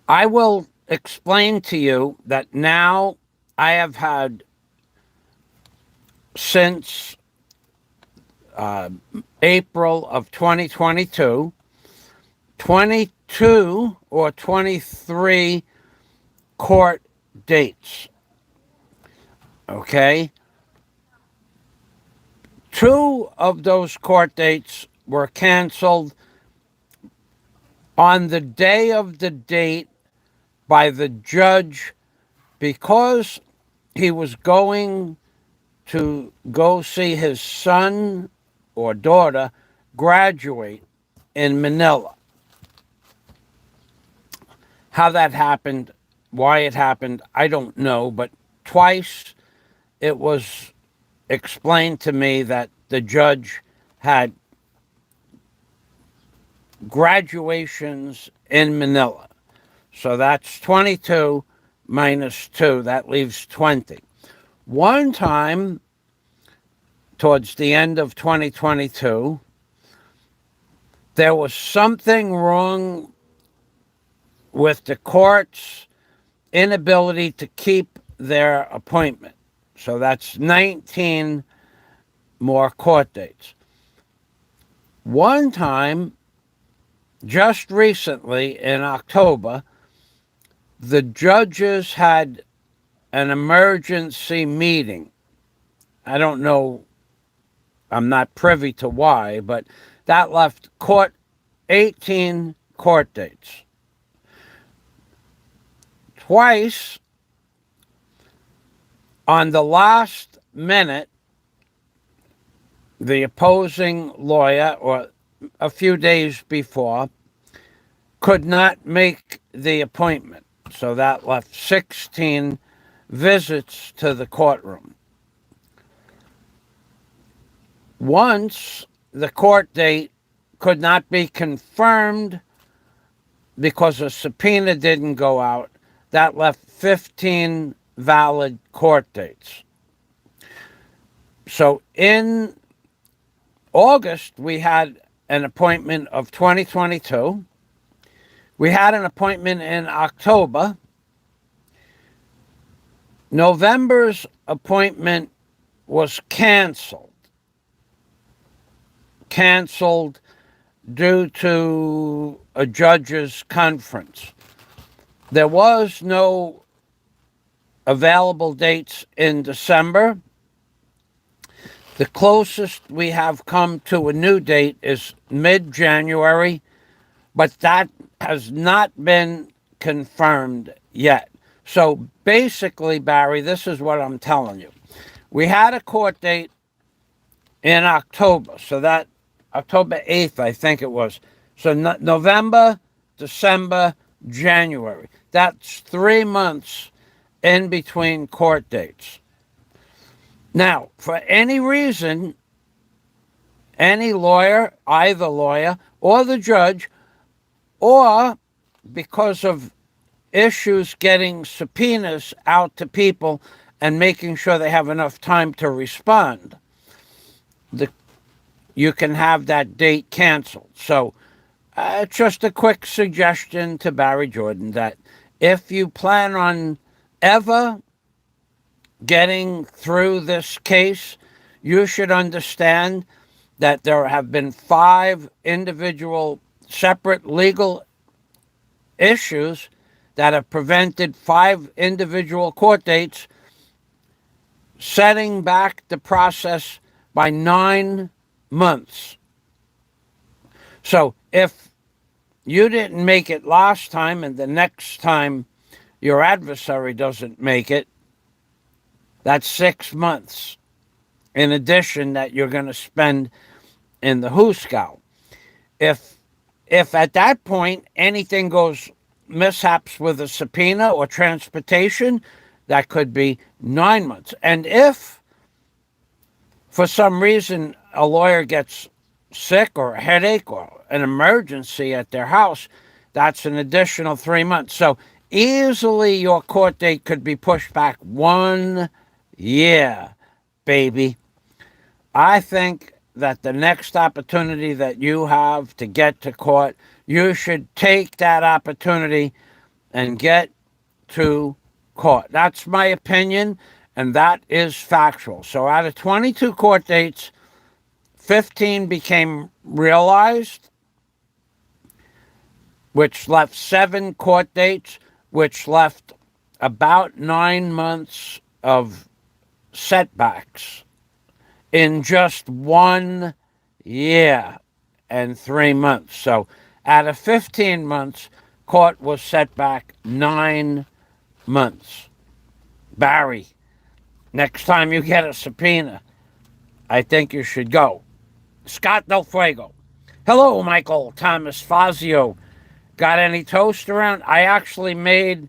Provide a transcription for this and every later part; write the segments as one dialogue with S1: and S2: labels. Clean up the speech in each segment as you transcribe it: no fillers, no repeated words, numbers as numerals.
S1: I will explain to you that now I have had since April of 2022, 22 or 23 court dates. Okay? Two of those court dates were canceled on the day of the date by the judge because he was going to go see his son or daughter graduate in Manila. How that happened, why it happened, I don't know, but twice it was explained to me that the judge had graduations in Manila. So that's 22 minus 2, that leaves 20. One time, towards the end of 2022, there was something wrong with the court's inability to keep their appointment. So that's 19 more court dates. One time, just recently in October, the judges had an emergency meeting. I don't know, I'm not privy to why, but that left 18 court dates. Twice on the last minute, the opposing lawyer, or a few days before, could not make the appointment. So that left 16 visits to the courtroom. Once the court date could not be confirmed because a subpoena didn't go out, that left 15 valid court dates. So in August, we had an appointment of 2022. We had an appointment in October. November's appointment was canceled due to a judge's conference. There was no available dates in December. The closest we have come to a new date is mid-January, but that has not been confirmed yet. So basically, Barry, this is what I'm telling you. We had a court date in October, so that October 8th, I think it was. So November, December, January. That's 3 months in between court dates. Now, for any reason, any lawyer, either lawyer or the judge, or because of issues getting subpoenas out to people and making sure they have enough time to respond, you can have that date canceled. So, just a quick suggestion to Barry Jordan that if you plan on ever getting through this case, you should understand that there have been 5 individual separate legal issues that have prevented 5 individual court dates, setting back the process by 9 months. So if you didn't make it last time and the next time your adversary doesn't make it, that's 6 months in addition that you're going to spend in the Hooskow. If at that point anything goes mishaps with a subpoena or transportation, that could be 9 months. And if for some reason a lawyer gets sick or a headache or an emergency at their house, that's an additional 3 months. So easily your court date could be pushed back 1 year, baby. I think that the next opportunity that you have to get to court, you should take that opportunity and get to court. That's my opinion, and that is factual. So out of 22 court dates, 15 became realized, which left 7 court dates, which left about 9 months of setbacks in just 1 year and 3 months. So out of 15 months, court was set back 9 months. Barry, next time you get a subpoena, I think you should go. Scott Del Fuego. Hello, Michael Thomas Fazio. Got any toast around? I actually made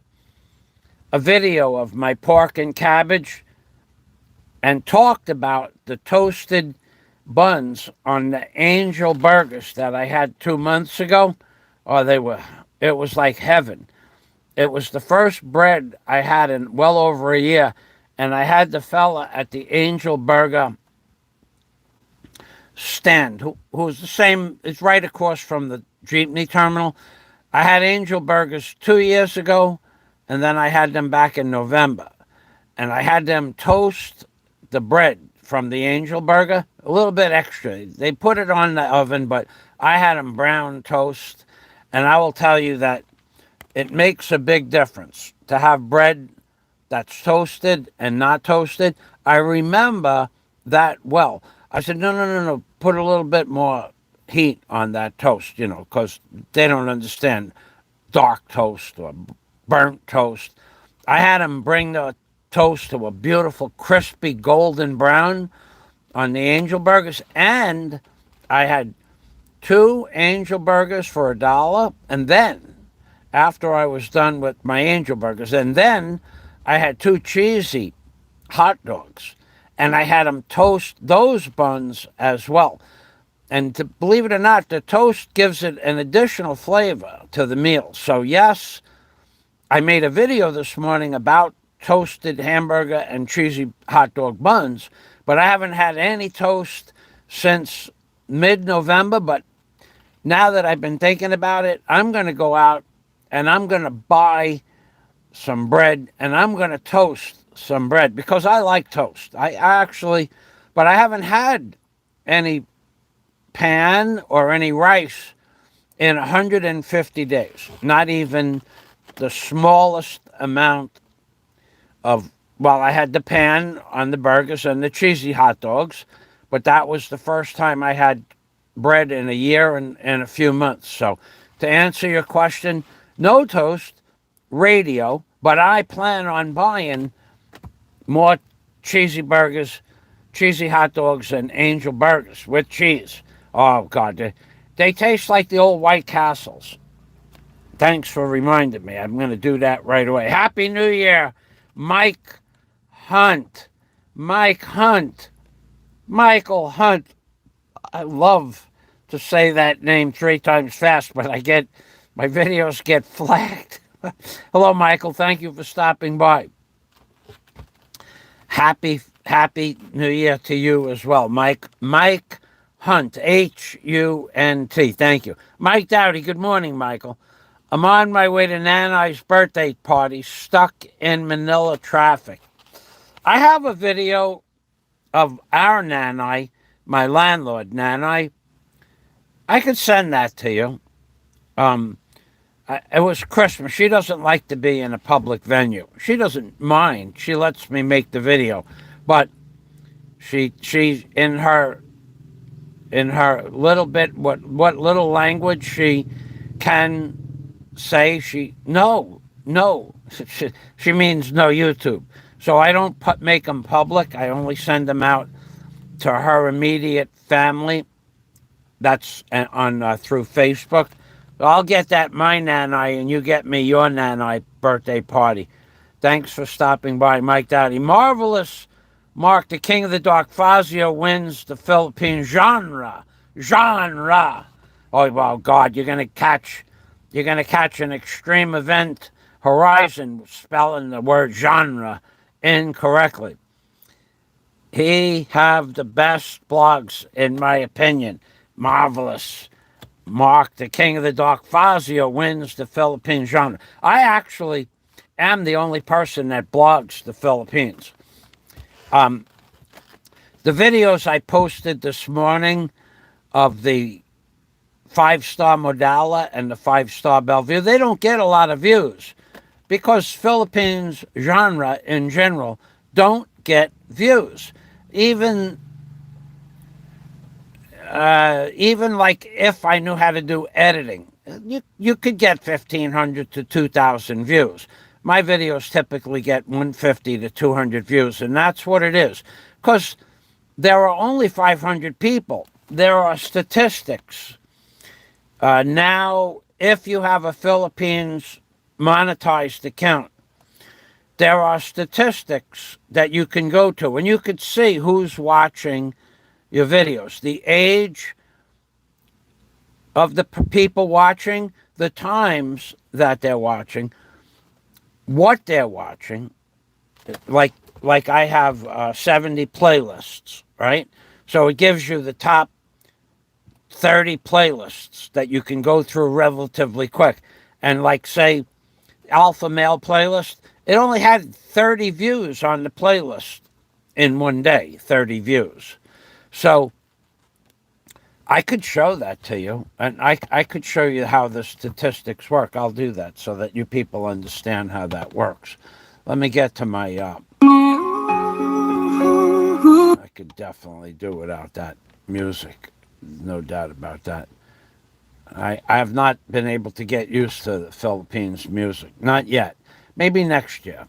S1: a video of my pork and cabbage and talked about the toasted buns on the Angel Burgers that I had 2 months ago. Oh, it was like heaven. It was the first bread I had in well over a year, and I had the fella at the Angel Burger stand, who's the same, it's right across from the Jeepney terminal. I had Angel Burgers 2 years ago, and then I had them back in November. And I had them toast the bread from the Angel Burger, a little bit extra. They put it on the oven, but I had them brown toast. And I will tell you that it makes a big difference to have bread that's toasted and not toasted. I remember that well. I said, no, put a little bit more heat on that toast, because they don't understand dark toast or burnt toast. I had them bring the toast to a beautiful, crispy, golden brown on the Angel Burgers, and I had 2 Angel Burgers for $1, and then, after I was done with my Angel Burgers, and then I had 2 cheesy hot dogs, and I had them toast those buns as well. And believe it or not, the toast gives it an additional flavor to the meal. So yes, I made a video this morning about toasted hamburger and cheesy hot dog buns, but I haven't had any toast since mid-November. But now that I've been thinking about it, I'm going to go out and I'm going to buy some bread and I'm going to toast some bread because I like toast. I actually, but I haven't had any pan or any rice in 150 days. Not even the smallest amount of, well, I had the pan on the burgers and the cheesy hot dogs, but that was the first time I had bread in a year and a few months. So to answer your question, no toast, radio, but I plan on buying more cheesy burgers, cheesy hot dogs, and Angel Burgers with cheese. Oh, God, they taste like the old White Castles. Thanks for reminding me. I'm going to do that right away. Happy New Year, Mike Hunt. Mike Hunt. Michael Hunt. I love to say that name 3 times fast, but my videos get flagged. Hello, Michael. Thank you for stopping by. Happy New Year to you as well, Mike. Mike Hunt, Hunt. Thank you. Mike Dowdy, good morning, Michael. I'm on my way to Nanai's birthday party, stuck in Manila traffic. I have a video of our Nanai, my landlord, Nanai. I could send that to you. It was Christmas. She doesn't like to be in a public venue. She doesn't mind. She lets me make the video. But she in her little bit, what little language she can say, no. She means no YouTube. So I don't make them public. I only send them out to her immediate family. That's on through Facebook. I'll get that my Nanai and you get me your Nanai birthday party. Thanks for stopping by, Mike Dowdy. Marvelous Mark, the King of the Dark Fazio, wins the Philippine genre. Oh, well, God, you're gonna catch an extreme event horizon spelling the word genre incorrectly. He have the best blogs, in my opinion. Marvelous. Mark, the king of the dark, Fazio, wins the Philippine genre. I actually am the only person that blogs the Philippines. The videos I posted this morning of the 5-star Modala and the 5-star Bellevue, they don't get a lot of views because Philippines genre in general don't get views. Even like if I knew how to do editing, you could get 1,500 to 2,000 views. My videos typically get 150 to 200 views, and that's what it is. Because there are only 500 people. There are statistics. Now, if you have a Philippines monetized account, there are statistics that you can go to, and you could see who's watching your videos, the age of the people watching, the times that they're watching, what they're watching. Like I have 70 playlists, right? So it gives you the top 30 playlists that you can go through relatively quick. And like, say, Alpha Male playlist, it only had 30 views on the playlist in one day, 30 views. So I could show that to you, and I could show you how the statistics work. I'll do that so that you people understand how that works. Let me get to my... I could definitely do without that music. No doubt about that. I have not been able to get used to the Philippines music. Not yet. Maybe next year.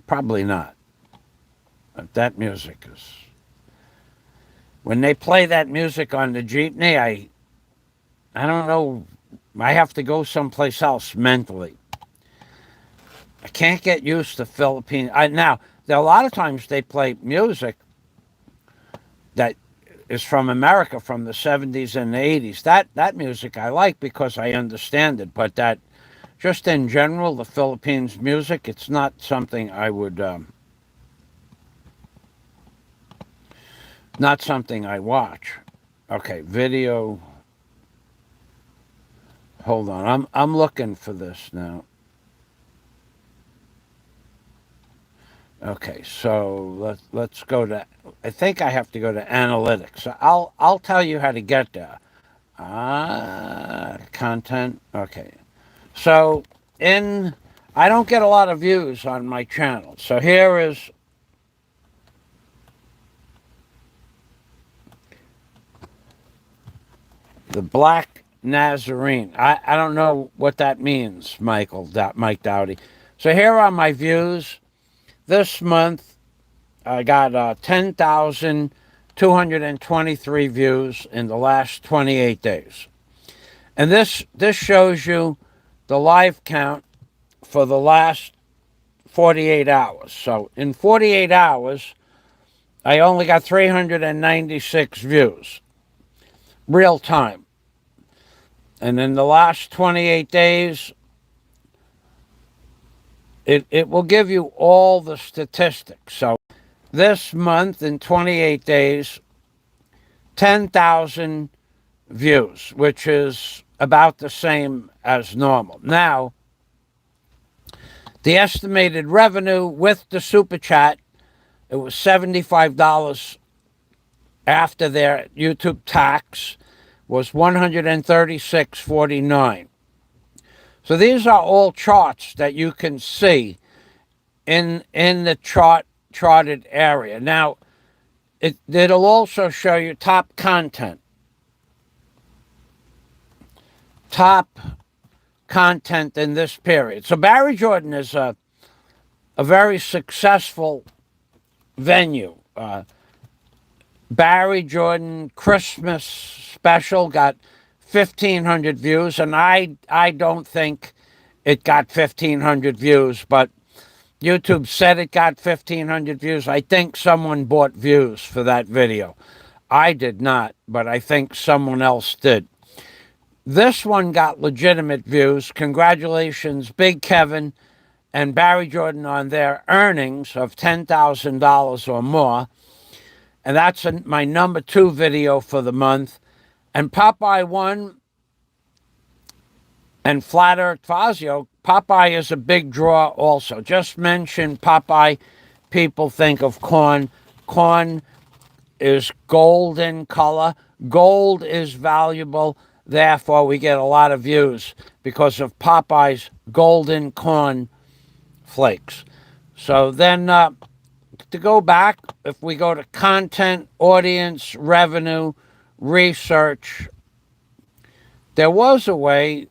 S1: Probably not. But that music is... When they play that music on the jeepney, I don't know. I have to go someplace else mentally. I can't get used to Philippine. Now, there are a lot of times they play music that is from America from the 70s and the 80s. That music I like because I understand it. But that, just in general, the Philippines music, it's not something I would... not something I watch. Okay, video. Hold on, I'm looking for this now. Okay, so let's go to. I think I have to go to analytics. I'll tell you how to get there. Content. Okay, so I don't get a lot of views on my channel. So here is the Black Nazarene. I don't know what that means, Mike Dowdy. So here are my views. This month, I got 10,223 views in the last 28 days. And this shows you the live count for the last 48 hours. So in 48 hours, I only got 396 views, real time. And in the last 28 days, it will give you all the statistics. So this month in 28 days, 10,000 views, which is about the same as normal. Now, the estimated revenue with the super chat, it was $75 after their YouTube tax, was $136.49. So these are all charts that you can see in the charted area. Now, it'll also show you top content. Top content in this period. So Barry Jordan is a very successful venue. Barry Jordan Christmas special got 1,500 views, and I don't think it got 1,500 views, but YouTube said it got 1,500 views. I think someone bought views for that video. I did not, but I think someone else did. This one got legitimate views. Congratulations, Big Kevin and Barry Jordan, on their earnings of $10,000 or more. And that's my number 2 video for the month. And Popeye 1 and Flat Earth Fazio, Popeye is a big draw also. Just mention Popeye, people think of corn. Corn is golden color. Gold is valuable. Therefore, we get a lot of views because of Popeye's golden corn flakes. So then, to go back, if we go to content, audience, revenue, research, there was a way,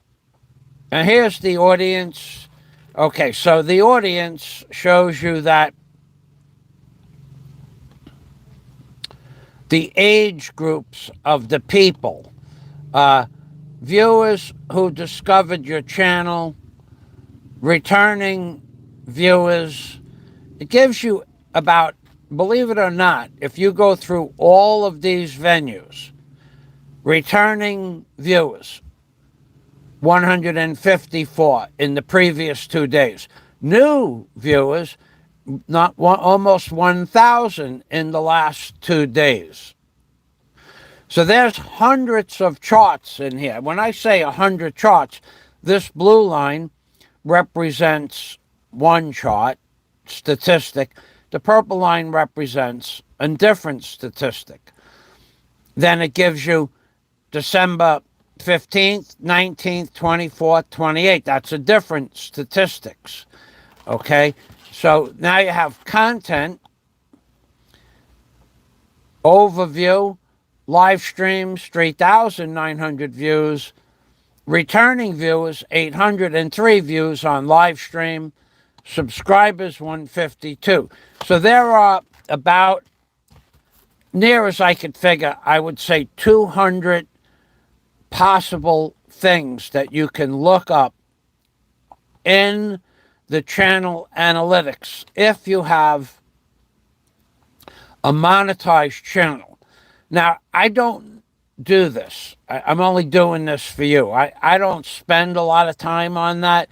S1: and here's the audience. Okay, so the audience shows you that the age groups of the people, viewers who discovered your channel, returning viewers. It gives you about, believe it or not, if you go through all of these venues, returning viewers, 154 in the previous 2 days. New viewers, not one, almost 1,000 in the last 2 days. So there's hundreds of charts in here. When I say 100 charts, this blue line represents one chart statistic. The purple line represents a different statistic. Then it gives you December 15th, 19th, 24th, 28th. That's a different statistics. Okay? So now you have content, overview, live streams, 3,900 views, returning viewers, 803 views on live stream, subscribers, 152. So there are about, near as I could figure, I would say 200 possible things that you can look up in the channel analytics if you have a monetized channel. Now, I don't do this. I'm only doing this for you. I don't spend a lot of time on that.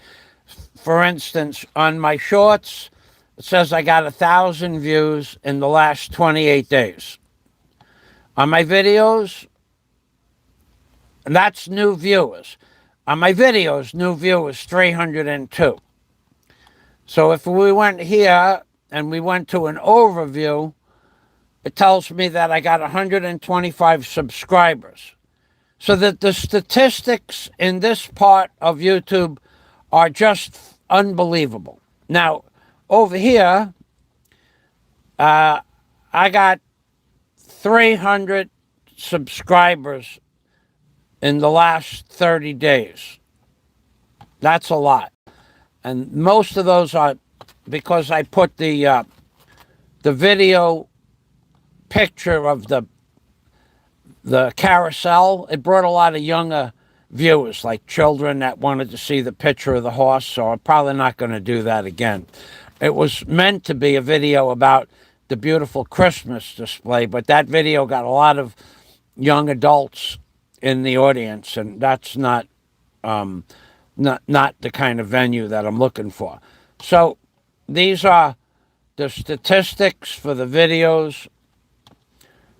S1: For instance, on my shorts, it says I got 1,000 views in the last 28 days. On my videos, and that's new viewers. On my videos, new viewers, 302. So if we went here and we went to an overview, it tells me that I got 125 subscribers. So that the statistics in this part of YouTube are just unbelievable. Now, over here, I got 300 subscribers in the last 30 days. That's a lot. And most of those are because I put the video picture of the carousel. It brought a lot of younger viewers, like children that wanted to see the picture of the horse, so I'm probably not going to do that again. It was meant to be a video about the beautiful Christmas display, but that video got a lot of young adults in the audience, and that's not the kind of venue that I'm looking for. So these are the statistics for the videos.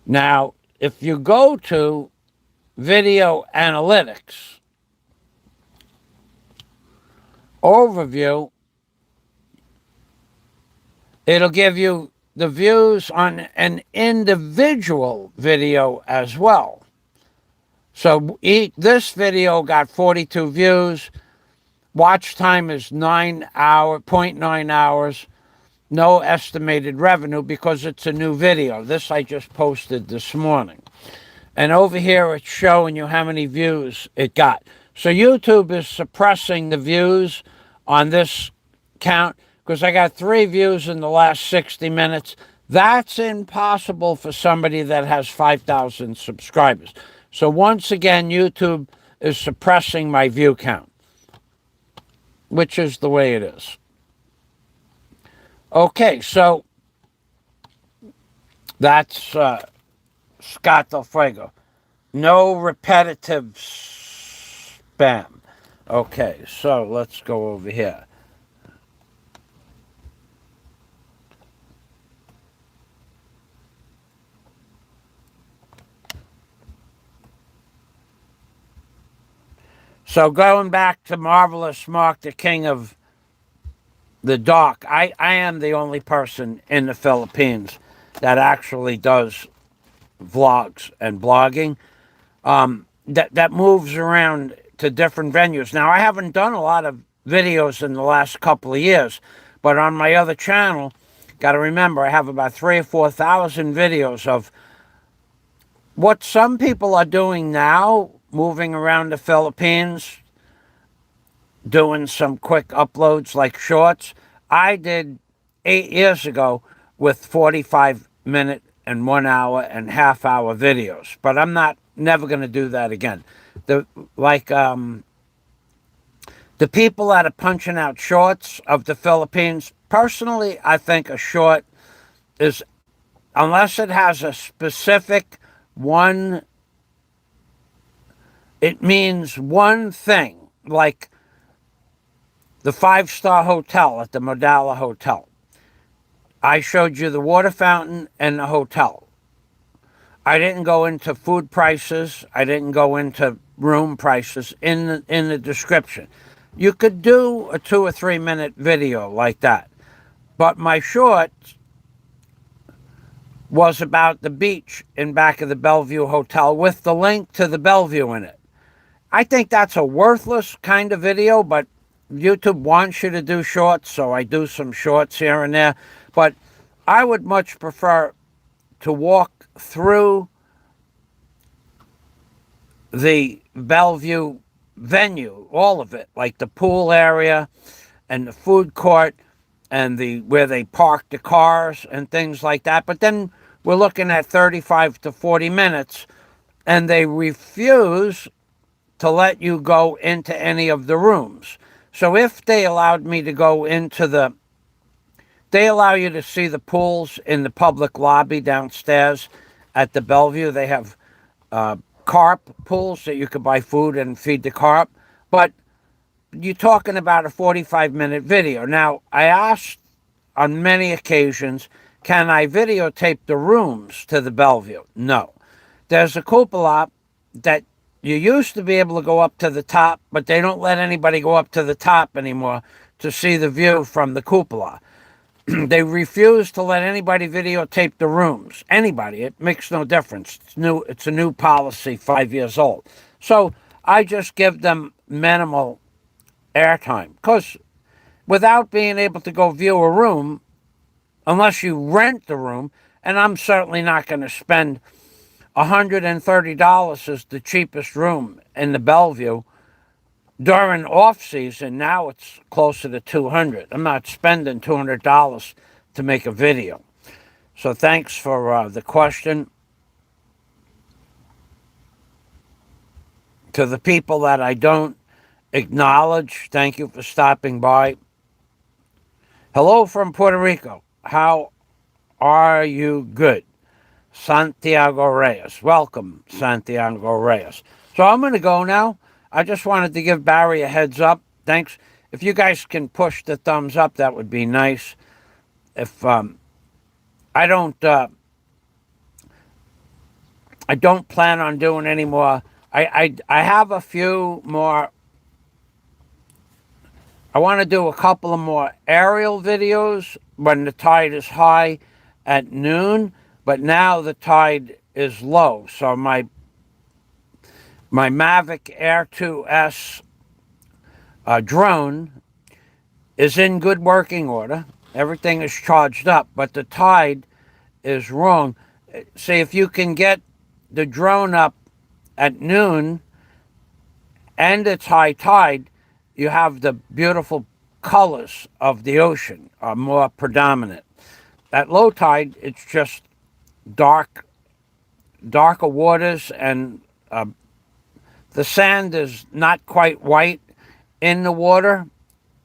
S1: Now, if you go to video analytics overview, it'll give you the views on an individual video as well. So this video got 42 views. Watch time is 0.9 hours. No estimated revenue because it's a new video. This I just posted this morning. And over here it's showing you how many views it got. So YouTube is suppressing the views on this count because I got 3 views in the last 60 minutes. That's impossible for somebody that has 5,000 subscribers. So once again, YouTube is suppressing my view count, which is the way it is. Okay, so that's Scott Del Fuego. No repetitive spam. Okay, so let's go over here. So going back to Marvelous Mark, the king of the dark, I am the only person in the Philippines that actually does vlogs and blogging, that moves around to different venues. Now, I haven't done a lot of videos in the last couple of years, but on my other channel, got to remember, I have about 3,000 or 4,000 videos of what some people are doing now, moving around the Philippines, doing some quick uploads like shorts. I did 8 years ago with 45-minute and 1 hour and half-hour videos, but I'm never going to do that again. The like the people that are punching out shorts of the Philippines, personally, I think a short is, unless it has a specific one, it means one thing, like the 5-star hotel at the Modala Hotel. I showed you the water fountain and the hotel. I didn't go into food prices. I didn't go into room prices in the description. You could do a 2 or 3 minute video like that. But my short was about the beach in back of the Bellevue Hotel with the link to the Bellevue in it. I think that's a worthless kind of video, but YouTube wants you to do shorts, so I do some shorts here and there. But I would much prefer to walk through the Bellevue venue, all of it, like the pool area and the food court and where they park the cars and things like that. But then we're looking at 35 to 40 minutes, and they refuse to let you go into any of the rooms. So if they allowed me to go into they allow you to see the pools in the public lobby downstairs at the Bellevue. They have carp pools that you could buy food and feed the carp. But you're talking about a 45-minute video. Now, I asked on many occasions, can I videotape the rooms to the Bellevue? No. There's a cupola that you used to be able to go up to the top, but they don't let anybody go up to the top anymore to see the view from the cupola. They refuse to let anybody videotape the rooms. Anybody. It makes no difference. It's new. It's a new policy, 5 years old. So I just give them minimal airtime. Because without being able to go view a room, unless you rent the room, and I'm certainly not going to spend $130 is the cheapest room in the Bellevue. During off-season, now it's closer to $200. I'm not spending $200 to make a video. So thanks for the question. To the people that I don't acknowledge, thank you for stopping by. Hello from Puerto Rico. How are you? Good. Santiago Reyes. Welcome, Santiago Reyes. So I'm going to go now. I just wanted to give Barry a heads up. Thanks. If you guys can push the thumbs up, that would be nice. If I don't plan on doing any more. I have a few more. I want to do a couple of more aerial videos when the tide is high at noon, but now the tide is low. So my Mavic Air 2S drone is in good working order. Everything is charged up, but the tide is wrong. See, if you can get the drone up at noon and it's high tide, you have the beautiful colors of the ocean are more predominant. At low tide, it's just darker waters, and the sand is not quite white in the water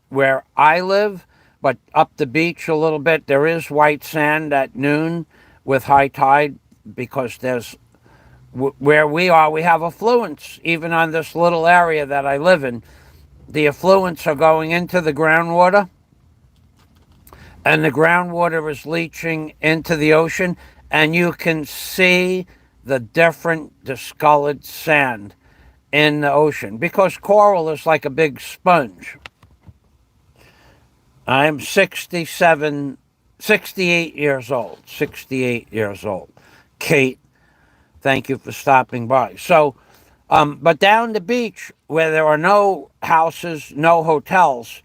S1: where I live, but up the beach a little bit, there is white sand at noon with high tide, because where we are, we have affluents. Even on this little area that I live in, the affluents are going into the groundwater, and the groundwater is leaching into the ocean, and you can see the different discolored sand in the ocean because coral is like a big sponge. I'm 68 years old. 68 years old. Kate, thank you for stopping by. So, but down the beach where there are no houses, no hotels,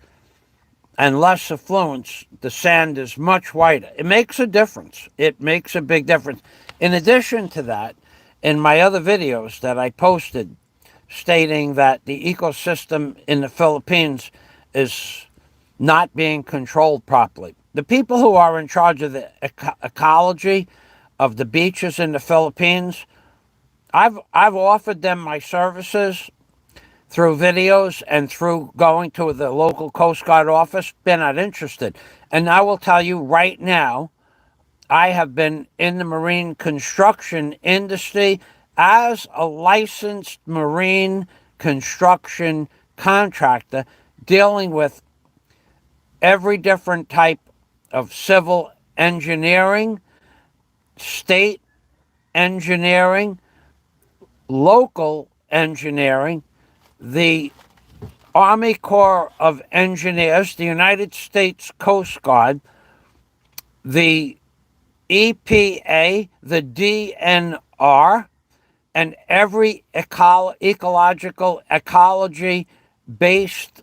S1: and less affluence, the sand is much whiter. It makes a difference. It makes a big difference. In addition to that, in my other videos that I posted stating that the ecosystem in the Philippines is not being controlled properly. The people who are in charge of the ecology of the beaches in the Philippines, I've offered them my services through videos and through going to the local Coast Guard office. They're not interested. And I will tell you right now, I have been in the marine construction industry as a licensed marine construction contractor dealing with every different type of civil engineering, state engineering, local engineering, the Army Corps of Engineers, the United States Coast Guard, the EPA, the DNR, and every ecological, ecology-based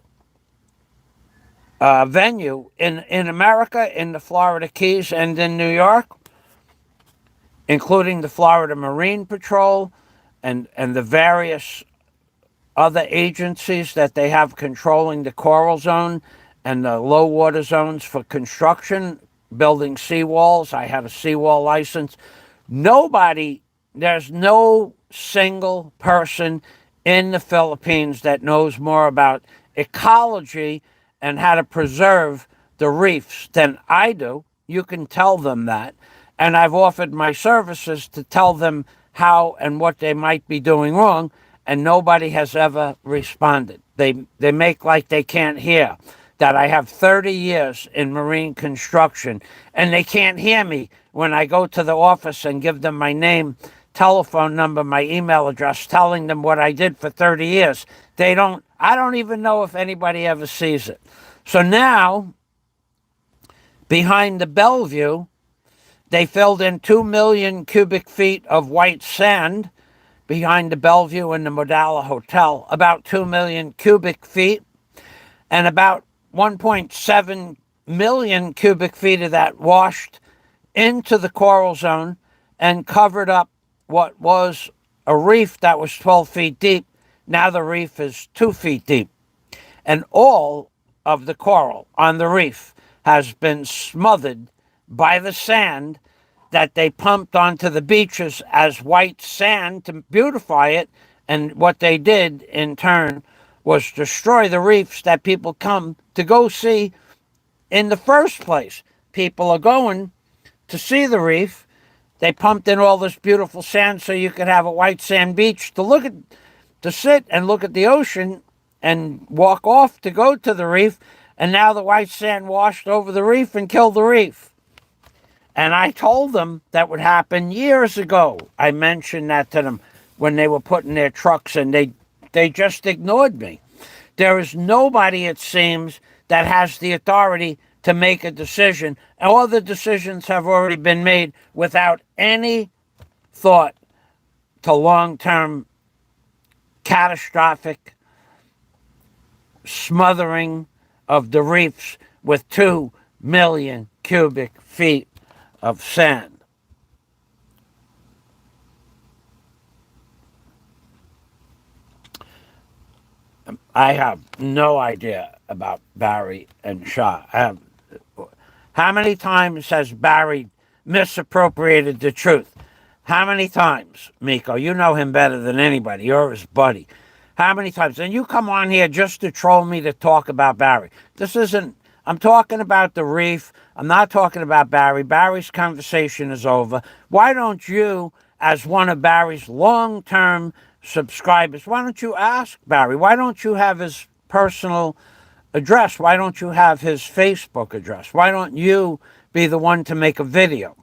S1: venue in America, in the Florida Keys and in New York, including the Florida Marine Patrol and the various other agencies that they have controlling the coral zone and the low water zones for construction, building seawalls. I have a seawall license. There's no single person in the Philippines that knows more about ecology and how to preserve the reefs than I do. You can tell them that. And I've offered my services to tell them how and what they might be doing wrong, and nobody has ever responded. They make like they can't hear that I have 30 years in marine construction, and they can't hear me when I go to the office and give them my name, telephone number, my email address, telling them what I did for 30 years. I don't even know if anybody ever sees it. So now, behind the Bellevue, they filled in 2 million cubic feet of white sand behind the Bellevue and the Modala Hotel, about 2 million cubic feet, and about 1.7 million cubic feet of that washed into the coral zone and covered up what was a reef that was 12 feet deep. Now the reef is 2 feet deep. And all of the coral on the reef has been smothered by the sand that they pumped onto the beaches as white sand to beautify it. And what they did in turn was destroy the reefs that people come to go see in the first place. People are going to see the reef. They pumped in all this beautiful sand so you could have a white sand beach to sit and look at the ocean and walk off to go to the reef. And now the white sand washed over the reef and killed the reef. And I told them that would happen years ago. I mentioned that to them when they were putting their trucks in. They just ignored me. There is nobody, it seems, that has the authority to make a decision. All the decisions have already been made without any thought to long-term catastrophic smothering of the reefs with 2 million cubic feet of sand. I have no idea about Barry and Shaw. How many times has Barry misappropriated the truth? How many times, Miko? You know him better than anybody. You're his buddy. How many times? And you come on here just to troll me to talk about Barry. I'm talking about the reef. I'm not talking about Barry. Barry's conversation is over. Why don't you, as one of Barry's long-term subscribers, why don't you ask Barry? Why don't you have his personal address? Why don't you have his Facebook address? Why don't you be the one to make a video?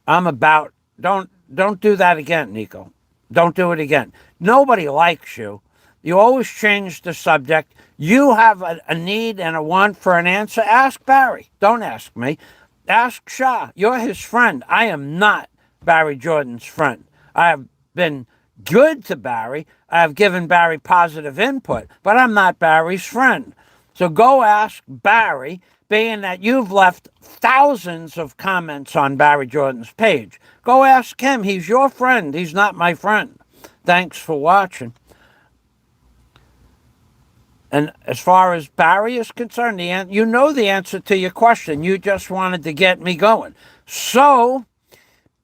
S1: Don't do that again, Nico. Don't do it again. Nobody likes you. You always change the subject. You have a need and a want for an answer. Ask Barry. Don't ask me. Ask Shah. You're his friend. I am not Barry Jordan's friend. I have been good to Barry. I have given Barry positive input, but I'm not Barry's friend. So go ask Barry, being that you've left thousands of comments on Barry Jordan's page. Go ask him. He's your friend. He's not my friend. Thanks for watching. And as far as Barry is concerned, you know the answer to your question. You just wanted to get me going. So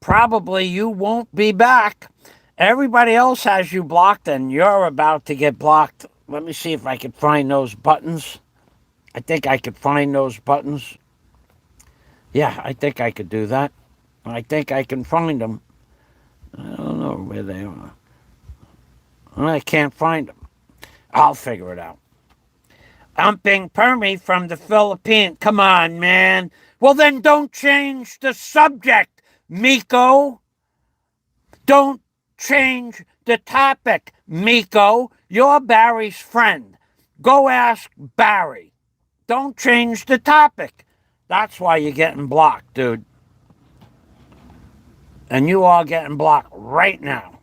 S1: probably you won't be back. Everybody else has you blocked, and you're about to get blocked. Let me see if I can find those buttons. I think I could find those buttons. Yeah, I think I could do that. I think I can find them. I don't know where they are. I can't find them. I'll figure it out. Umping Permy from the Philippines. Come on, man. Well, then don't change the subject, Miko. Don't change the topic, Miko. You're Barry's friend. Go ask Barry. Don't change the topic. That's why you're getting blocked, dude. And you are getting blocked right now.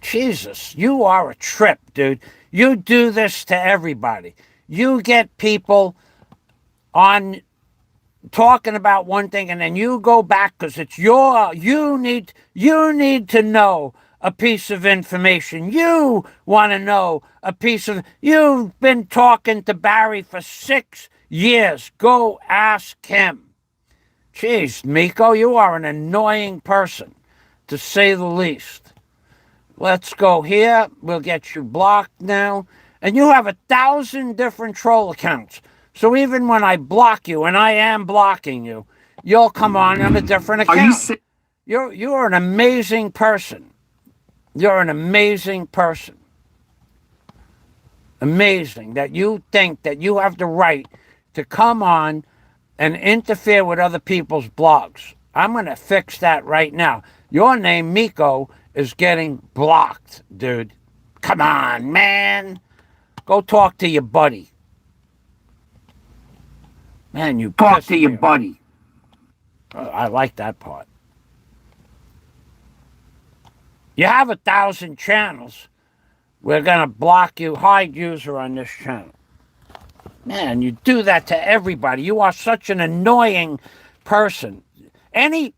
S1: Jesus, you are a trip, dude. You do this to everybody. You get people on talking about one thing, and then you go back because it's you need to know a piece of information. You want to know a piece of. You've been talking to Barry for 6 years. Go ask him. Jeez, Miko, you are an annoying person, to say the least. Let's go here. We'll get you blocked now. And you have 1,000 different troll accounts. So even when I block you, and I am blocking you, you'll come on a different account. You're an amazing person. You're an amazing person. Amazing that you think that you have the right to come on and interfere with other people's blogs. I'm going to fix that right now. Your name, Miko, is getting blocked, dude. Come on, man. Go talk to your buddy. Man, you talk to your buddy. I like that part. You have 1,000 channels. We're going to block you, hide user on this channel. Man, you do that to everybody. You are such an annoying person.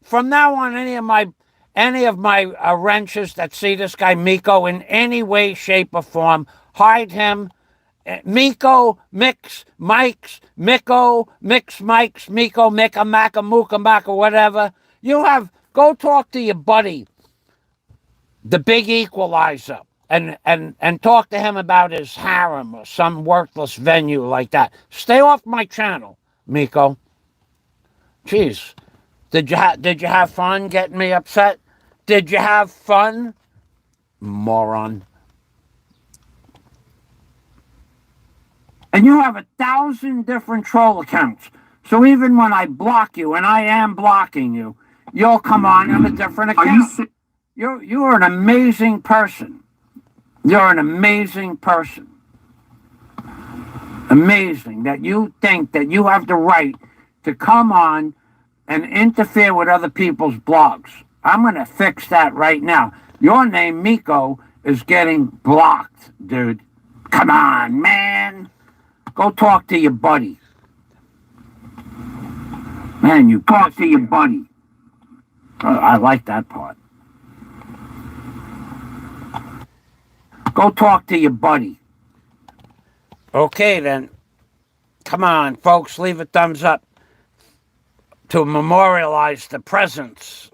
S1: From now on, any of my wrenches that see this guy Miko in any way, shape, or form, hide him. Miko, Mix, Mikes, Miko, Mix, Mikes, Miko, Mika, Maka, Muka, Maka, whatever. Go talk to your buddy, the big equalizer, and talk to him about his harem or some worthless venue like that. Stay off my channel, Miko. Jeez. Did you have fun getting me upset? Did you have fun? Moron. And you have 1,000 different troll accounts. So even when I block you, and I am blocking you, you'll come on a different account. You're an amazing person. You're an amazing person. Amazing that you think that you have the right to come on and interfere with other people's blogs. I'm going to fix that right now. Your name, Miko, is getting blocked, dude. Come on, man. Go talk to your buddy. Man, you talk to your buddy. I like that part. Go talk to your buddy. Okay, then. Come on, folks. Leave a thumbs up to memorialize the presence.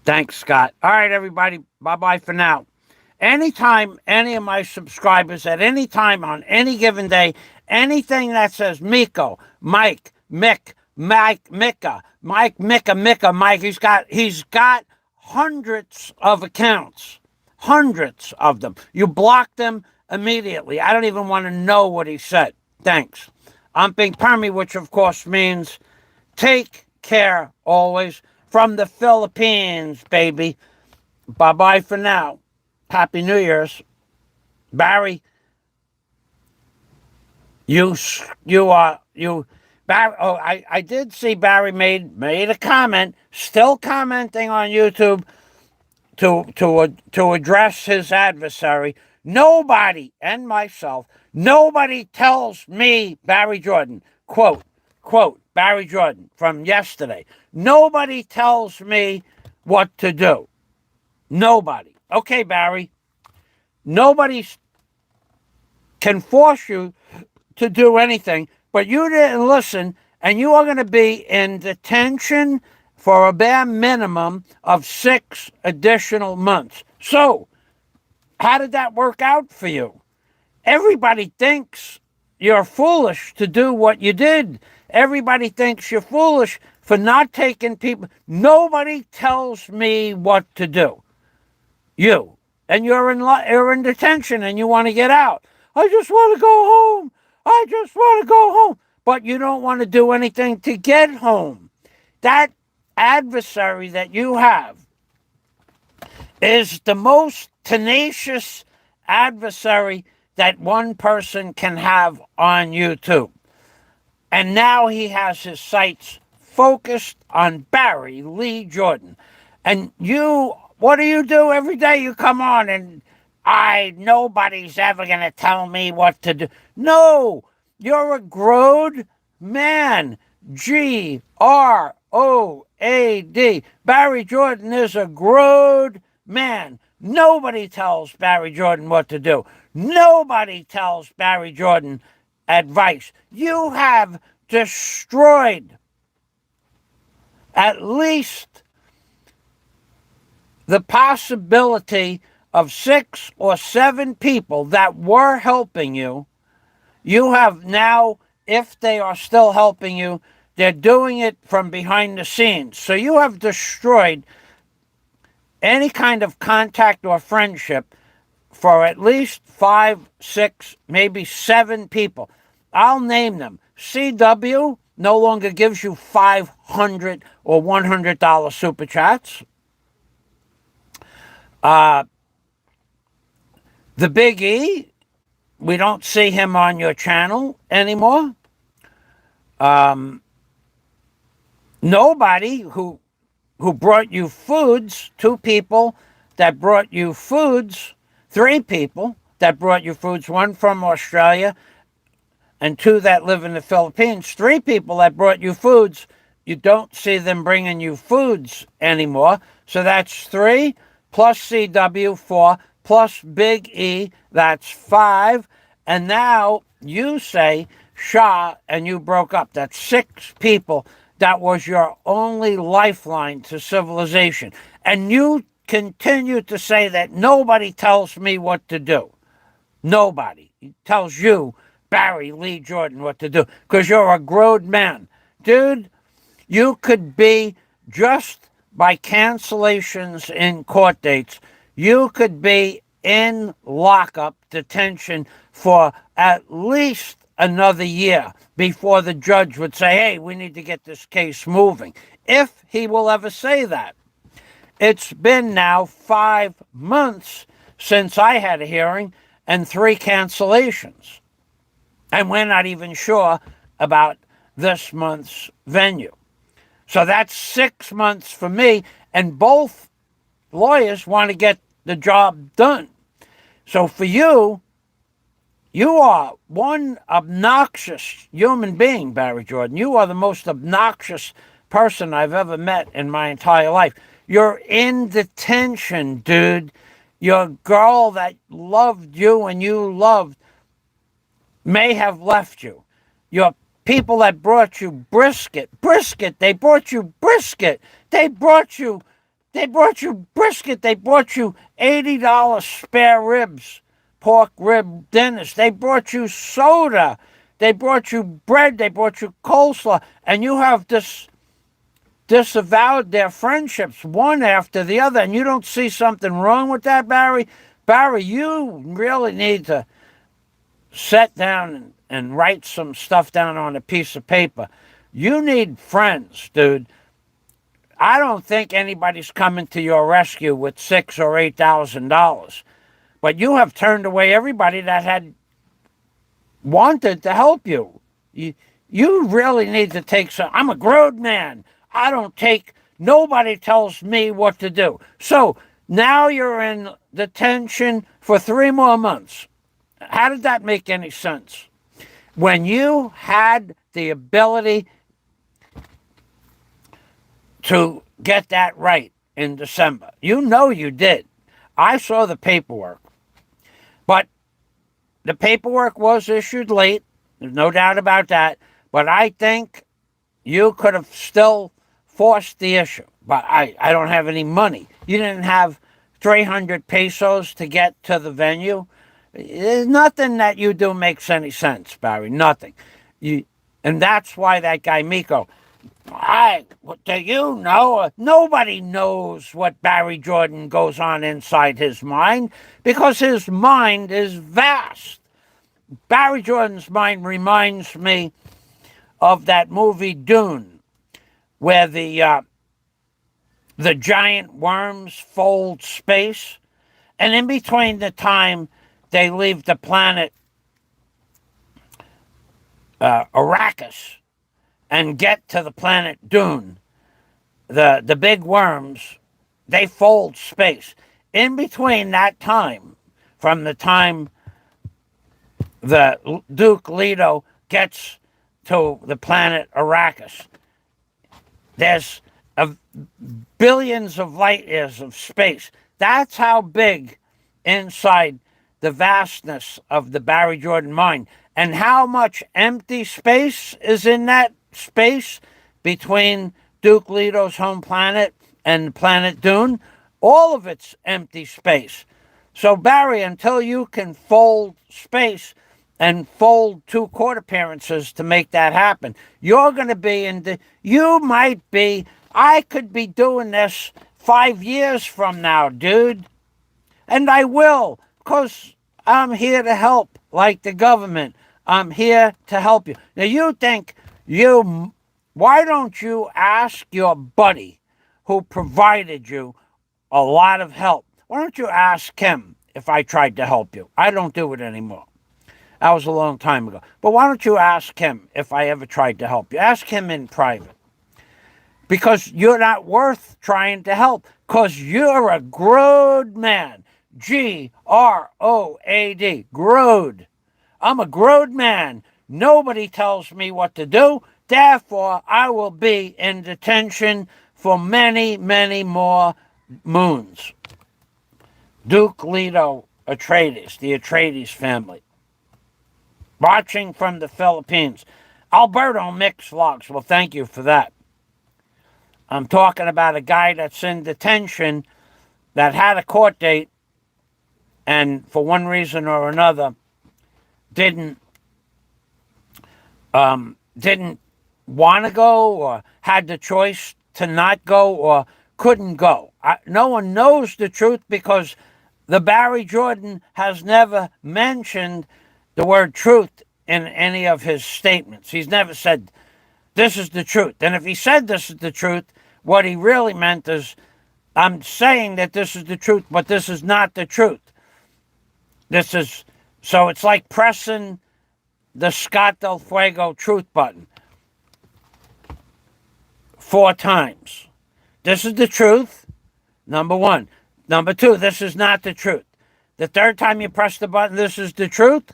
S1: Thanks, Scott. All right, everybody. Bye-bye for now. Anytime any of my subscribers, at any time on any given day, anything that says Miko, Mike, Mick, Mike, Mika, Mike, Mika, Mike, he's got hundreds of accounts. Hundreds of them. You block them immediately. I don't even want to know what he said. Thanks. I'm being Permy, which of course means take care always from the Philippines, baby. Bye-bye for now. Happy New Year's. Barry, Barry, oh, I did see Barry made a comment, still commenting on YouTube to address his adversary. Nobody, and myself, nobody tells me, Barry Jordan, quote, Barry Jordan from yesterday, nobody tells me what to do. Nobody. Okay, Barry, nobody can force you to do anything, but you didn't listen, and you are going to be in detention for a bare minimum of 6 additional months. So, how did that work out for you? Everybody thinks you're foolish to do what you did. Everybody thinks you're foolish for not taking people. Nobody tells me what to do. You. And you're in detention and you want to get out. I just want to go home. I just want to go home. But you don't want to do anything to get home. That adversary that you have is the most tenacious adversary that one person can have on YouTube. And now he has his sights focused on Barry Lee Jordan. And you, what do every day? You come on and nobody's ever going to tell me what to do. No, you're a grown man. Groad. Barry Jordan is a grown man. Nobody tells Barry Jordan what to do. Nobody tells Barry Jordan advice. You have destroyed at least the possibility of 6 or 7 people that were helping you. You have now, if they are still helping you, they're doing it from behind the scenes. So you have destroyed any kind of contact or friendship for at least 5, 6, maybe 7 people. I'll name them. CW no longer gives you $500 or $100 super chats. The Big E, we don't see him on your channel anymore. Nobody who brought you foods, 2 people that brought you foods, 3 people that brought you foods, 1 from Australia and 2 that live in the Philippines, 3 people that brought you foods. You don't see them bringing you foods anymore. So that's 3 plus CW, 4 plus Big E, that's 5. And now you say Shah and you broke up. That's 6 people. That was your only lifeline to civilization. And you continue to say that nobody tells me what to do. Nobody tells you, Barry Lee Jordan, what to do, because you're a grown man. Dude, you could be, just by cancellations in court dates, you could be in lockup detention for at least another year before the judge would say, hey, we need to get this case moving. If he will ever say that. It's been now 5 months since I had a hearing and 3 cancellations. And we're not even sure about this month's venue. So that's 6 months for me, and both lawyers want to get the job done. So for you, you are one obnoxious human being, Barry Jordan. You are the most obnoxious person I've ever met in my entire life. You're in detention, dude. Your girl that loved you and you loved may have left you. Your people that brought you brisket, they brought you brisket. They brought you brisket. They brought you $80 spare ribs, pork rib dinners. They brought you soda. They brought you bread. They brought you coleslaw. And you have disavowed their friendships one after the other. And you don't see something wrong with that, Barry? Barry, you really need to sit down and write some stuff down on a piece of paper. You need friends, dude. I don't think anybody's coming to your rescue with $6,000 or $8,000. But you have turned away everybody that had wanted to help you. You really need to take some. I'm a grown man. I don't take, nobody tells me what to do. So now you're in detention for 3 more months. How did that make any sense? When you had the ability to get that right in December, you know you did. I saw the paperwork. But the paperwork was issued late. There's no doubt about that. But I think you could have still forced the issue. But I don't have any money. You didn't have 300 pesos to get to the venue. There's nothing that you do makes any sense, Barry. Nothing. And that's why that guy Miko, what do you know? Nobody knows what Barry Jordan goes on inside his mind because his mind is vast. Barry Jordan's mind reminds me of that movie Dune, where the giant worms fold space, and in between the time they leave the planet Arrakis and get to the planet Dune, the big worms, they fold space. In between that time, from the time the Duke Leto gets to the planet Arrakis, there's billions of light years of space. That's how big inside the vastness of the Barry Jordan mind. And how much empty space is in that space between Duke Leto's home planet and planet Dune? All of it's empty space. So, Barry, until you can fold space and fold 2 court appearances to make that happen, you're going to be I could be doing this 5 years from now, dude. And I will, because I'm here to help, like the government. I'm here to help you. Now, you think why don't you ask your buddy who provided you a lot of help? Why don't you ask him if I tried to help you? I don't do it anymore. That was a long time ago. But why don't you ask him if I ever tried to help you? Ask him in private. Because you're not worth trying to help. Because you're a grown man. Groad. Groad. I'm a grown man. Nobody tells me what to do. Therefore, I will be in detention for many, many more moons. Duke Leto Atreides, the Atreides family. Watching from the Philippines. Alberto Mix Vlogs. Well, thank you for that. I'm talking about a guy that's in detention that had a court date and for one reason or another didn't want to go or had the choice to not go or couldn't go. No one knows the truth because the Barry Jordan has never mentioned the word truth in any of his statements. He's never said, this is the truth. And if he said this is the truth, what he really meant is, I'm saying that this is the truth, but this is not the truth. So it's like pressing the Scott Del Fuego truth button 4 times. This is the truth, number 1. Number 2, this is not the truth. The 3rd time you press the button, this is the truth.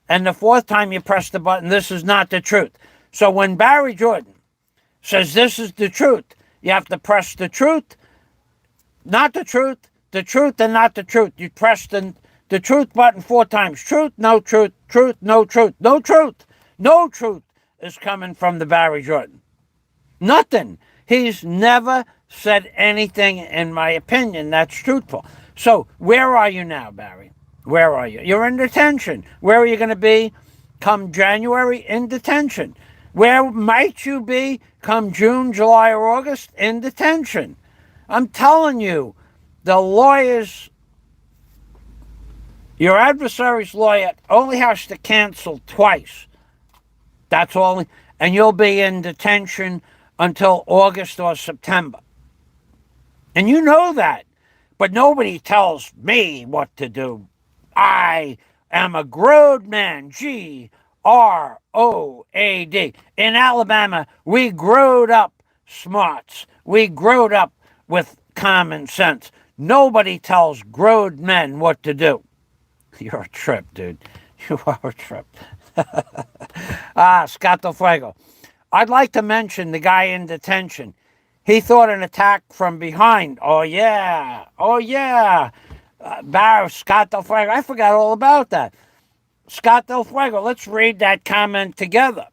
S1: And the 4th time you press the button, this is not the truth. So when Barry Jordan says this is the truth, you have to press the truth, not the truth, and not the truth. You press the truth button 4 times. Truth, no truth, no truth, no truth. No truth is coming from the Barry Jordan. Nothing. He's never said anything, in my opinion, that's truthful. So where are you now, Barry? Where are you? You're in detention. Where are you going to be come January? In detention. Where might you be come June, July, or August? In detention. I'm telling you, the lawyers, your adversary's lawyer only has to cancel twice. That's all. And you'll be in detention until August or September. And you know that. But nobody tells me what to do. I am a growed man. Groad. In Alabama, we growed up smarts. We growed up with common sense. Nobody tells growed men what to do. You're a trip, dude. You are a trip. Scott Del Fuego. I'd like to mention the guy in detention. He thought an attack from behind. Oh, yeah. Oh, yeah. Scott Del Fuego. I forgot all about that. Scott Del Fuego. Let's read that comment together.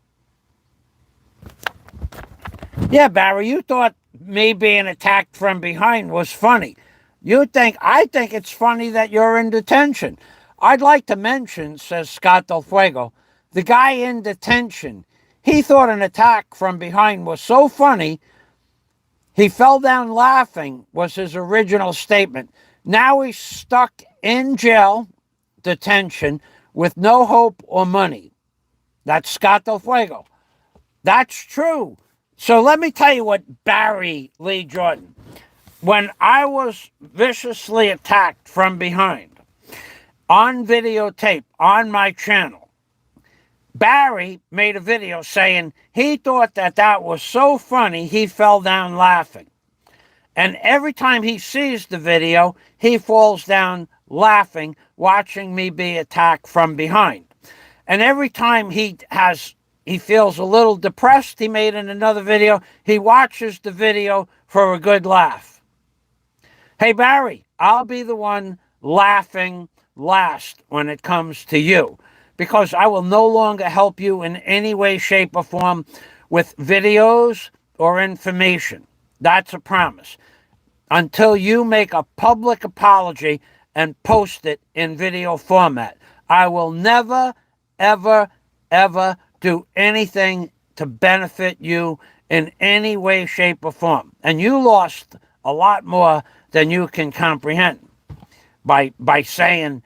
S1: Yeah, Barry, you thought me being attacked from behind was funny. I think it's funny that you're in detention. I'd like to mention, says Scott Del Fuego, the guy in detention. He thought an attack from behind was so funny, he fell down laughing, was his original statement. Now he's stuck in jail, detention, with no hope or money. That's Scott Del Fuego. That's true. So let me tell you what Barry Lee Jordan, when I was viciously attacked from behind on videotape on my channel, Barry made a video saying he thought that was so funny he fell down laughing. And every time he sees the video, he falls down laughing, watching me be attacked from behind. And every time he feels a little depressed, he made in another video, he watches the video for a good laugh. Hey, Barry, I'll be the one laughing last when it comes to you, because I will no longer help you in any way, shape, or form with videos or information. That's a promise. Until you make a public apology and post it in video format. I will never, ever, ever do anything to benefit you in any way, shape, or form. And you lost a lot more than you can comprehend by saying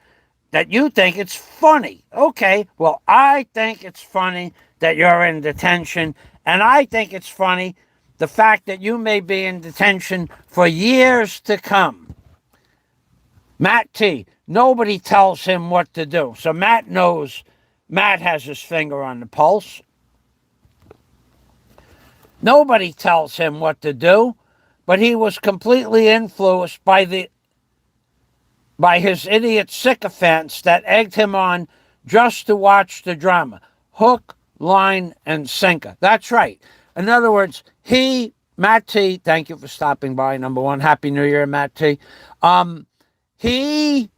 S1: that you think it's funny. Okay, well, I think it's funny that you're in detention, and I think it's funny the fact that you may be in detention for years to come. Matt T, nobody tells him what to do. So Matt knows, Matt has his finger on the pulse. Nobody tells him what to do, but he was completely influenced by his idiot sycophants that egged him on just to watch the drama. Hook, line, and sinker. That's right. In other words, Matt T, thank you for stopping by, number one. Happy New Year, Matt T. He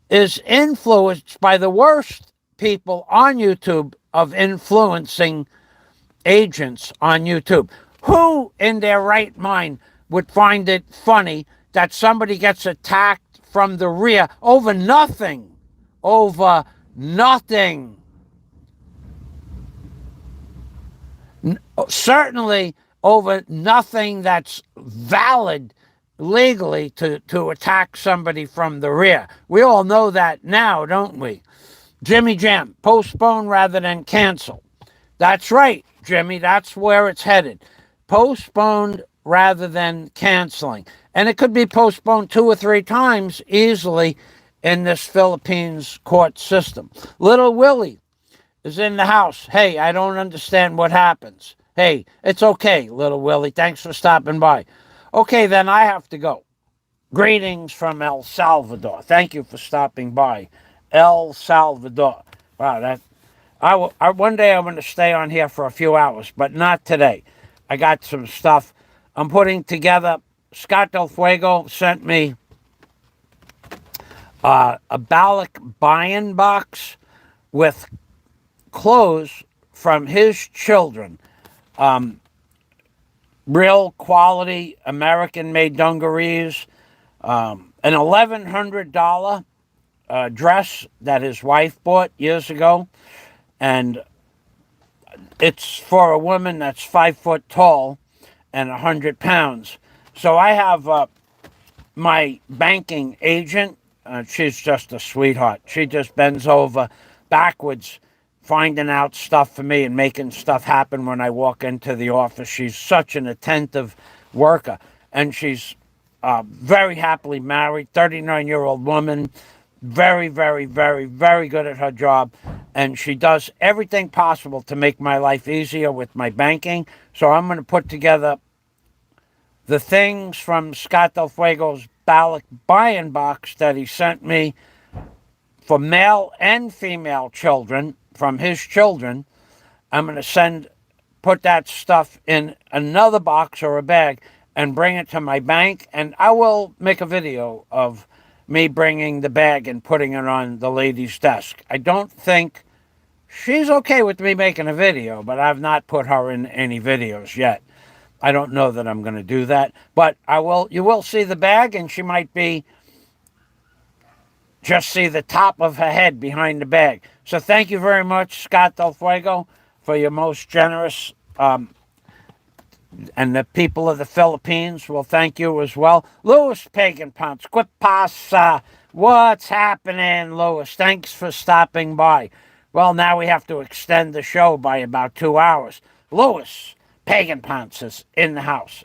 S1: is influenced by the worst people on YouTube of influencing agents on YouTube. Who in their right mind would find it funny that somebody gets attacked from the rear over nothing? Over nothing. Certainly over nothing that's valid legally to attack somebody from the rear. We all know that now, don't we? Jimmy Jam, postpone rather than cancel. That's right, Jimmy, that's where it's headed. Postponed rather than canceling. And it could be postponed 2 or 3 times easily in this Philippines court system. Little Willie is in the house. Hey, I don't understand what happens. Hey, it's okay, Little Willie. Thanks for stopping by. Okay, then I have to go. Greetings from El Salvador. Thank you for stopping by. El Salvador. Wow, one day I'm going to stay on here for a few hours, but not today. I got some stuff I'm putting together. Scott Del Fuego sent me a Balak buy-in box with clothes from his children. Real quality American-made dungarees. An $1,100 dress that his wife bought years ago. And it's for a woman that's 5 foot tall and 100 pounds. So I have my banking agent. She's just a sweetheart. She just bends over backwards finding out stuff for me and making stuff happen when I walk into the office. She's such an attentive worker. And she's very happily married, 39-year-old woman, very, very, very, very good at her job. And she does everything possible to make my life easier with my banking. So I'm going to put together the things from Scott Del Fuego's Balik buy-in box that he sent me for male and female children from his children. I'm going to put that stuff in another box or a bag and bring it to my bank. And I will make a video of me bringing the bag and putting it on the lady's desk. I don't think she's okay with me making a video, but I've not put her in any videos yet. I don't know that I'm going to do that, but you will see the bag, and she might just see the top of her head behind the bag. So thank you very much, Scott Del Fuego, for your most generous, and the people of the Philippines will thank you as well. Louis Pagan Ponce, ¿qué pasa? What's happening, Louis? Thanks for stopping by. Well, now we have to extend the show by about 2 hours. Louis Pagan Ponce is in the house.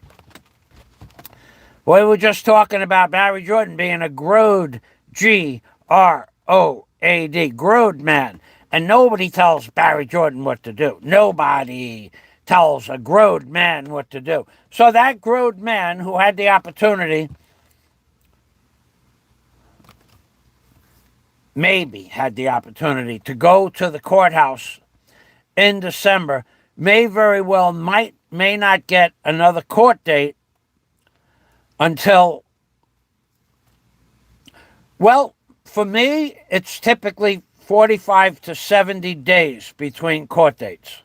S1: We were just talking about Barry Jordan being a Groad, Groad, Groad man. And nobody tells Barry Jordan what to do. Nobody tells a Groad man what to do. So that Groad man who had the opportunity, maybe had the opportunity to go to the courthouse in December, may very well may not get another court date until, well, for me, it's typically 45 to 70 days between court dates.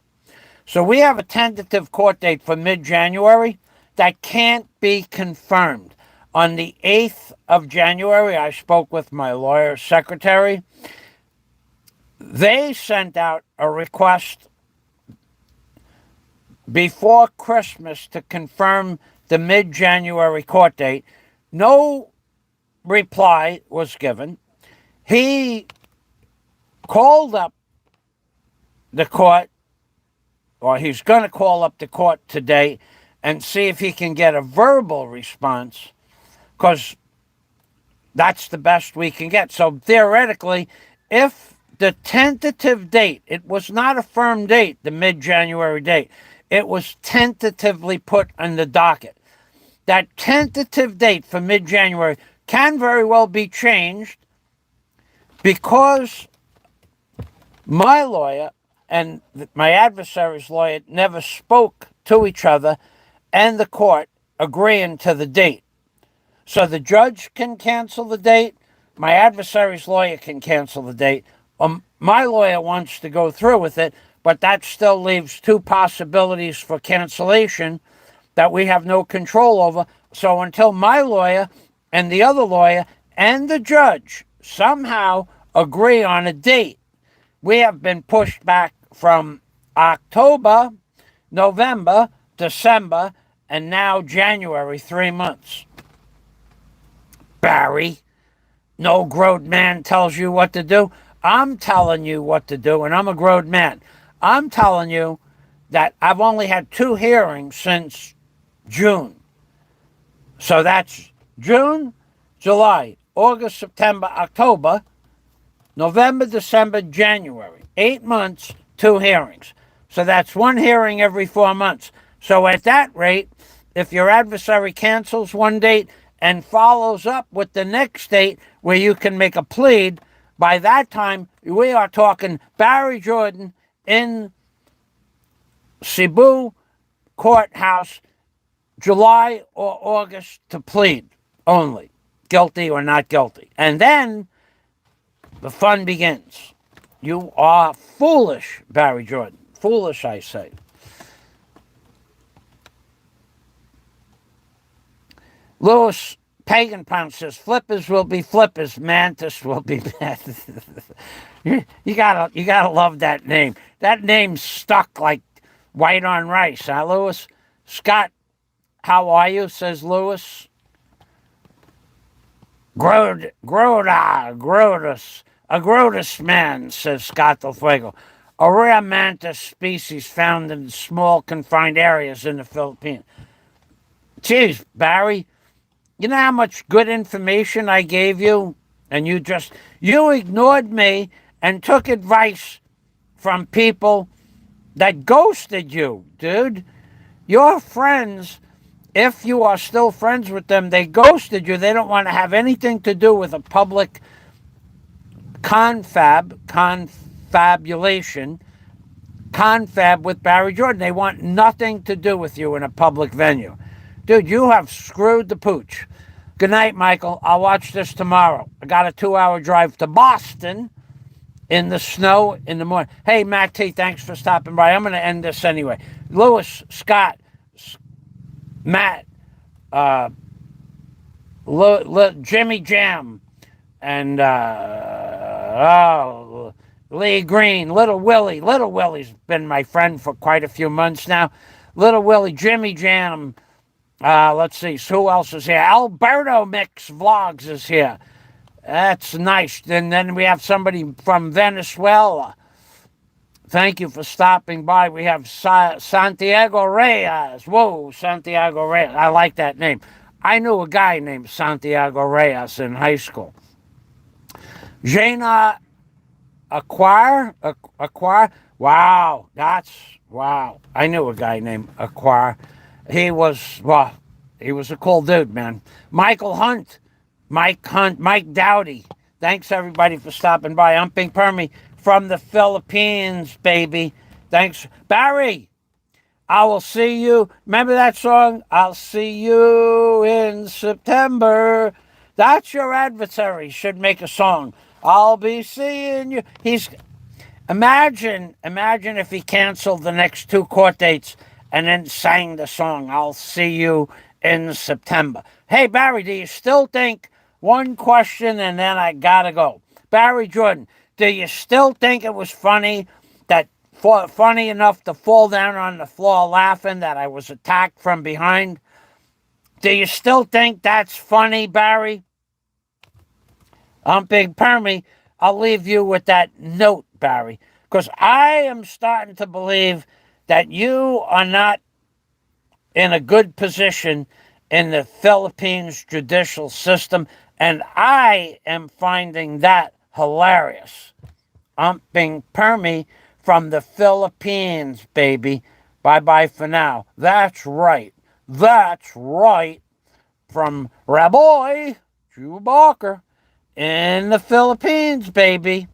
S1: So we have a tentative court date for mid-January that can't be confirmed. On the 8th of January, I spoke with my lawyer's secretary. They sent out a request before Christmas to confirm the mid-January court date. No reply was given. He called up the court, or he's going to call up the court today and see if he can get a verbal response, because that's the best we can get. So theoretically, if the tentative date, it was not a firm date, the mid-January date, it was tentatively put on the docket. That tentative date for mid-January can very well be changed because my lawyer and my adversary's lawyer never spoke to each other and the court agreeing to the date. So the judge can cancel the date, my adversary's lawyer can cancel the date. My lawyer wants to go through with it, but that still leaves two possibilities for cancellation that we have no control over. So until my lawyer and the other lawyer and the judge somehow agree on a date, we have been pushed back from October, November, December, and now January, 3 months. Barry, no Groad man tells you what to do. I'm telling you what to do, and I'm a Groad man. I'm telling you that I've only had 2 hearings since June. So that's June, July, August, September, October, November, December, January. 8 months, 2 hearings. So that's 1 hearing every 4 months. So at that rate, if your adversary cancels one date and follows up with the next date where you can make a plea, by that time we are talking Barry Jordan in Cebu courthouse, July or August, to plead only, guilty or not guilty. And then the fun begins. You are foolish, Barry Jordan. Foolish, I say. Louis Pagan Pound says, flippers will be flippers, mantis will be mantis. You gotta love that name. That name's stuck like white on rice, huh, Louis? Scott, how are you? Says Louis. Grodas, a Grodas man, says Scott Del Fuego. A rare mantis species found in small confined areas in the Philippines. Geez, Barry, you know how much good information I gave you And you ignored me and took advice from people that ghosted you, dude. Your friends, if you are still friends with them, they ghosted you. They don't want to have anything to do with a public confab with Barry Jordan. They want nothing to do with you in a public venue. Dude, you have screwed the pooch. Good night, Michael. I'll watch this tomorrow. I got a 2-hour drive to Boston in the snow in the morning. Hey, Matt T, thanks for stopping by. I'm going to end this anyway. Lewis, Scott, Matt, Jimmy Jam, and Lee Green, Little Willie. Little Willie's been my friend for quite a few months now. Little Willie, Jimmy Jam. Let's see, who else is here? Alberto Mix Vlogs is here. That's nice. And then we have somebody from Venezuela. Thank you for stopping by. We have Santiago Reyes. Whoa, Santiago Reyes. I like that name. I knew a guy named Santiago Reyes in high school. Jana Acquire? Wow. Wow. I knew a guy named Acquire. He was a cool dude, man. Michael Hunt. Mike Dowdy. Thanks, everybody, for stopping by. I'm Pink Permy from the Philippines, baby. Thanks. Barry, I will see you. Remember that song? I'll see you in September. That's your adversary. Should make a song. I'll be seeing you. Imagine if he canceled the next 2 court dates and then sang the song, I'll see you in September. Hey, Barry, do you still think, one question and then I gotta go. Barry Jordan, do you still think it was funny enough to fall down on the floor laughing that I was attacked from behind? Do you still think that's funny, Barry? I'm Big Permy. I'll leave you with that note, Barry, because I am starting to believe that you are not in a good position in the Philippines judicial system, and I am finding that hilarious. I'm Bing Permy from the Philippines, baby. Bye-bye for now. That's right. From Rabbi Chewbacca in the Philippines, baby.